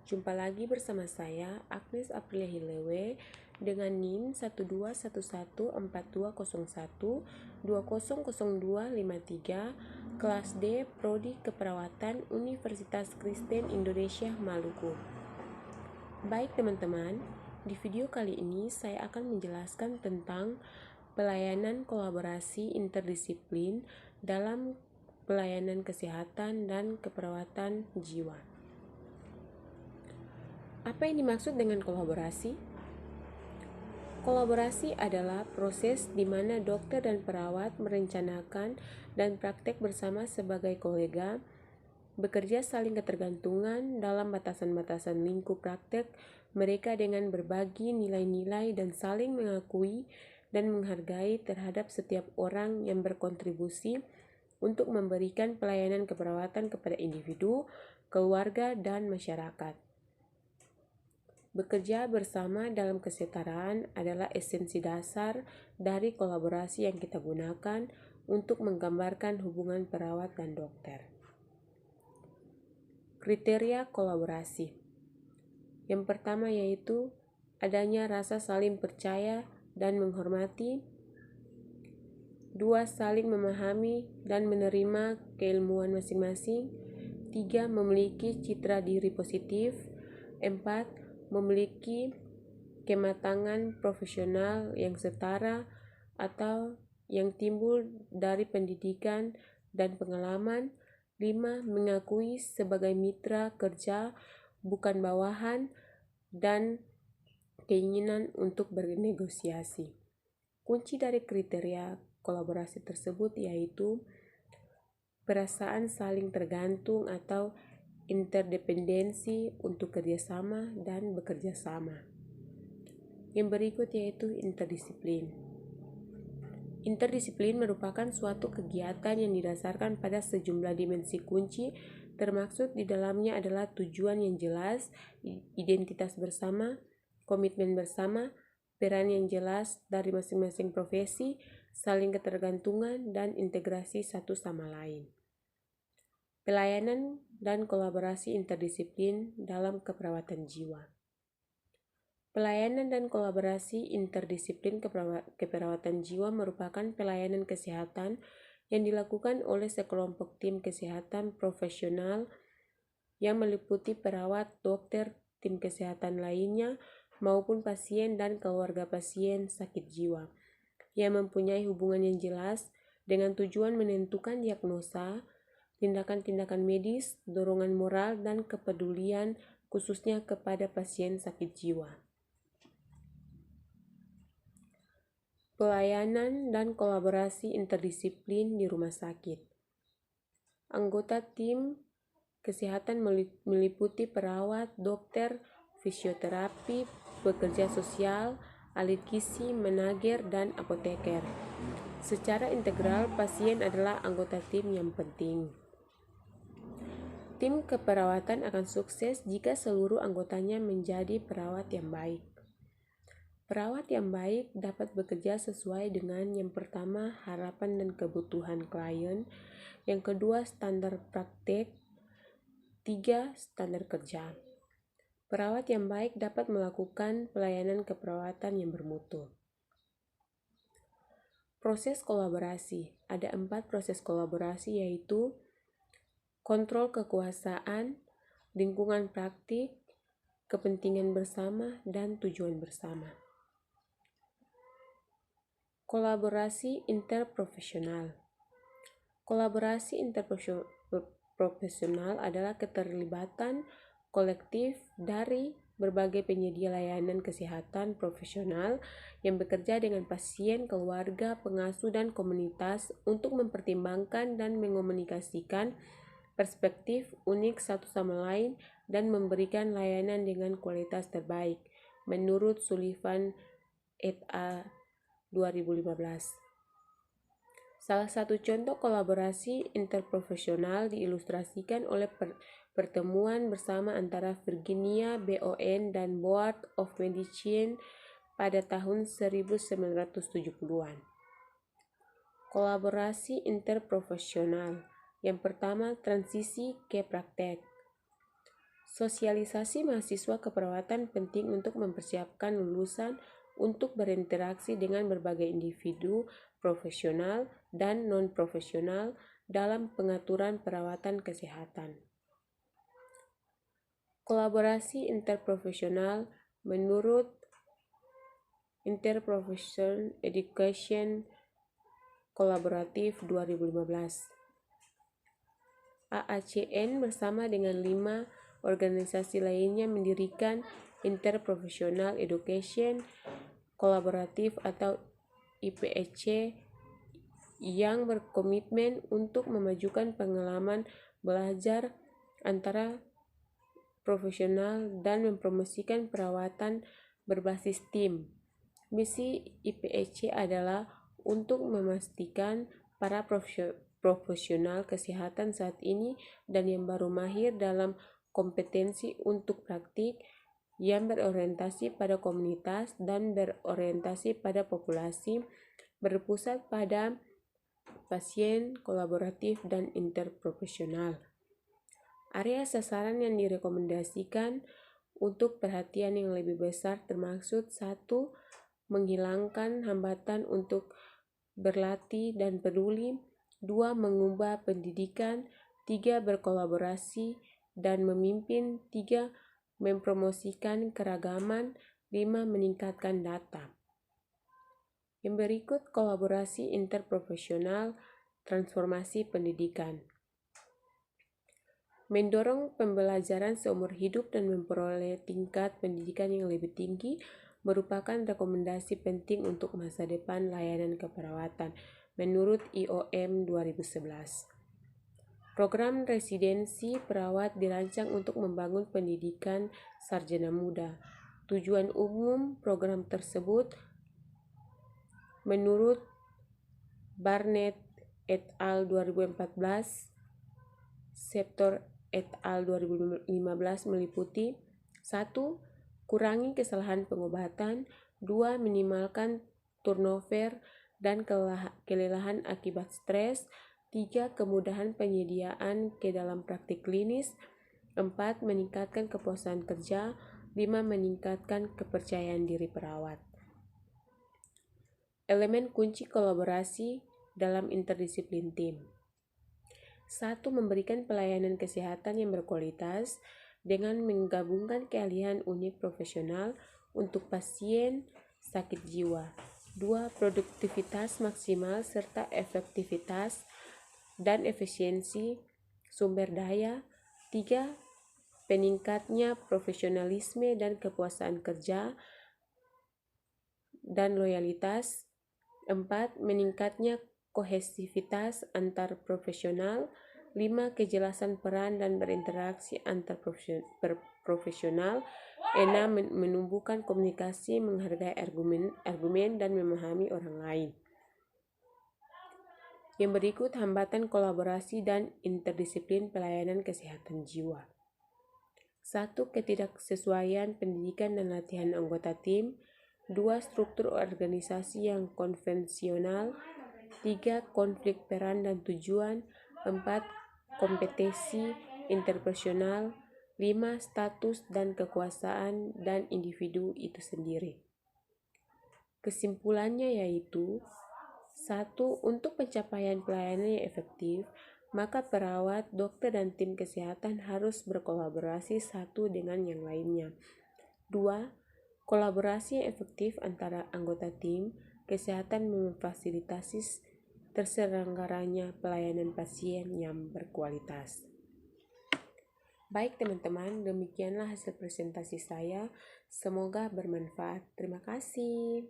Jumpa lagi bersama saya, Agnes Aprilia Hilewe, dengan NIM 1211141200253, kelas D, Prodi Keperawatan, Universitas Kristen Indonesia Maluku. Baik teman-teman, di video kali ini saya akan menjelaskan tentang pelayanan kolaborasi interdisiplin dalam pelayanan kesehatan dan keperawatan jiwa. Apa yang dimaksud dengan kolaborasi? Kolaborasi adalah proses di mana dokter dan perawat merencanakan dan praktek bersama sebagai kolega, bekerja saling ketergantungan dalam batasan-batasan lingkup praktek mereka dengan berbagi nilai-nilai dan saling mengakui dan menghargai terhadap setiap orang yang berkontribusi untuk memberikan pelayanan keperawatan kepada individu, keluarga, dan masyarakat. Bekerja bersama dalam kesetaraan adalah esensi dasar dari kolaborasi yang kita gunakan untuk menggambarkan hubungan perawat dan dokter. Kriteria kolaborasi. Yang pertama yaitu adanya rasa saling percaya dan menghormati. 2. Saling memahami dan menerima keilmuan masing-masing. 3. Memiliki citra diri positif. 4. Memiliki kematangan profesional yang setara atau yang timbul dari pendidikan dan pengalaman. 5. Mengakui sebagai mitra kerja, bukan bawahan, dan keinginan untuk bernegosiasi. Kunci dari kriteria kolaborasi tersebut yaitu perasaan saling tergantung atau interdependensi untuk kerjasama dan bekerja sama. Yang berikut yaitu interdisiplin. Interdisiplin merupakan suatu kegiatan yang didasarkan pada sejumlah dimensi kunci, termaksud di dalamnya adalah tujuan yang jelas, identitas bersama, komitmen bersama, peran yang jelas dari masing-masing profesi, saling ketergantungan, dan integrasi satu sama lain. Pelayanan dan kolaborasi interdisiplin dalam keperawatan jiwa. Pelayanan dan kolaborasi interdisiplin keperawatan jiwa merupakan pelayanan kesehatan yang dilakukan oleh sekelompok tim kesehatan profesional yang meliputi perawat, dokter, tim kesehatan lainnya, maupun pasien dan keluarga pasien sakit jiwa, yang mempunyai hubungan yang jelas dengan tujuan menentukan diagnosa, tindakan-tindakan medis, dorongan moral, dan kepedulian khususnya kepada pasien sakit jiwa. Pelayanan dan kolaborasi interdisiplin di rumah sakit. Anggota tim kesehatan meliputi perawat, dokter, fisioterapi, pekerja sosial, ahli gizi, manajer, dan apoteker. Secara integral, pasien adalah anggota tim yang penting. Tim keperawatan akan sukses jika seluruh anggotanya menjadi perawat yang baik. Perawat yang baik dapat bekerja sesuai dengan yang pertama, harapan dan kebutuhan klien, yang kedua, standar praktek, 3. Standar kerja. Perawat yang baik dapat melakukan pelayanan keperawatan yang bermutu. Proses kolaborasi. Ada 4 proses kolaborasi yaitu kontrol kekuasaan, lingkungan praktik, kepentingan bersama, dan tujuan bersama. Kolaborasi interprofesional. Kolaborasi interprofesional adalah keterlibatan kolektif dari berbagai penyedia layanan kesehatan profesional yang bekerja dengan pasien, keluarga, pengasuh, dan komunitas untuk mempertimbangkan dan mengomunikasikan perspektif unik satu sama lain dan memberikan layanan dengan kualitas terbaik, menurut Sullivan et al. 2015. Salah satu contoh kolaborasi interprofesional diilustrasikan oleh pertemuan bersama antara Virginia BON dan Board of Medicine pada tahun 1970-an. Kolaborasi interprofesional. Yang pertama, transisi ke praktek. Sosialisasi mahasiswa keperawatan penting untuk mempersiapkan lulusan untuk berinteraksi dengan berbagai individu profesional dan non-profesional dalam pengaturan perawatan kesehatan. Kolaborasi interprofesional menurut Interprofessional Education Kolaboratif 2015. AACN bersama dengan 5 organisasi lainnya mendirikan Interprofessional Education Kolaboratif atau IPEC yang berkomitmen untuk memajukan pengalaman belajar antara profesional dan mempromosikan perawatan berbasis tim. Misi IPEC adalah untuk memastikan para profesional kesehatan saat ini dan yang baru mahir dalam kompetensi untuk praktik yang berorientasi pada komunitas dan berorientasi pada populasi, berpusat pada pasien, kolaboratif, dan interprofesional. Area sasaran yang direkomendasikan untuk perhatian yang lebih besar termaksud 1. Menghilangkan hambatan untuk berlatih dan peduli, 2. Mengubah pendidikan, 3. Berkolaborasi dan memimpin, 4. Mempromosikan keragaman, 5. Meningkatkan data. Yang berikut kolaborasi interprofesional transformasi pendidikan. Mendorong pembelajaran seumur hidup dan memperoleh tingkat pendidikan yang lebih tinggi merupakan rekomendasi penting untuk masa depan layanan keperawatan menurut IOM 2011. Program residensi perawat dirancang untuk membangun pendidikan sarjana muda. Tujuan umum program tersebut menurut Barnett et al. 2014, Septor et al. 2015 meliputi 1. Kurangi kesalahan pengobatan, 2. Minimalkan turnover dan kelelahan akibat stres, 3. Kemudahan penyediaan ke dalam praktik klinis, 4. Meningkatkan kepuasan kerja, 5. Meningkatkan kepercayaan diri perawat. Elemen kunci kolaborasi dalam interdisiplin tim. 1. Memberikan pelayanan kesehatan yang berkualitas dengan menggabungkan keahlian unit profesional untuk pasien sakit jiwa. 2. Produktivitas maksimal serta efektivitas dan efisiensi sumber daya. 3. Peningkatnya profesionalisme dan kepuasan kerja dan loyalitas. 4. Meningkatnya kohesivitas antar profesional. 5. Kejelasan peran dan berinteraksi antar profesional. 6. Menumbuhkan komunikasi, menghargai argumen dan memahami orang lain. Yang berikut hambatan kolaborasi dan interdisiplin pelayanan kesehatan jiwa. 1. Ketidaksesuaian pendidikan dan latihan anggota tim. 2. Struktur organisasi yang konvensional. 3. Konflik peran dan tujuan. 4. Kompetensi interpersonal. 5. Status dan kekuasaan dan individu itu sendiri. Kesimpulannya yaitu 1. Untuk pencapaian pelayanan yang efektif, maka perawat, dokter, dan tim kesehatan harus berkolaborasi satu dengan yang lainnya. 2. Kolaborasi yang efektif antara anggota tim kesehatan memfasilitasi terselenggaranya pelayanan pasien yang berkualitas. Baik teman-teman, demikianlah hasil presentasi saya. Semoga bermanfaat. Terima kasih.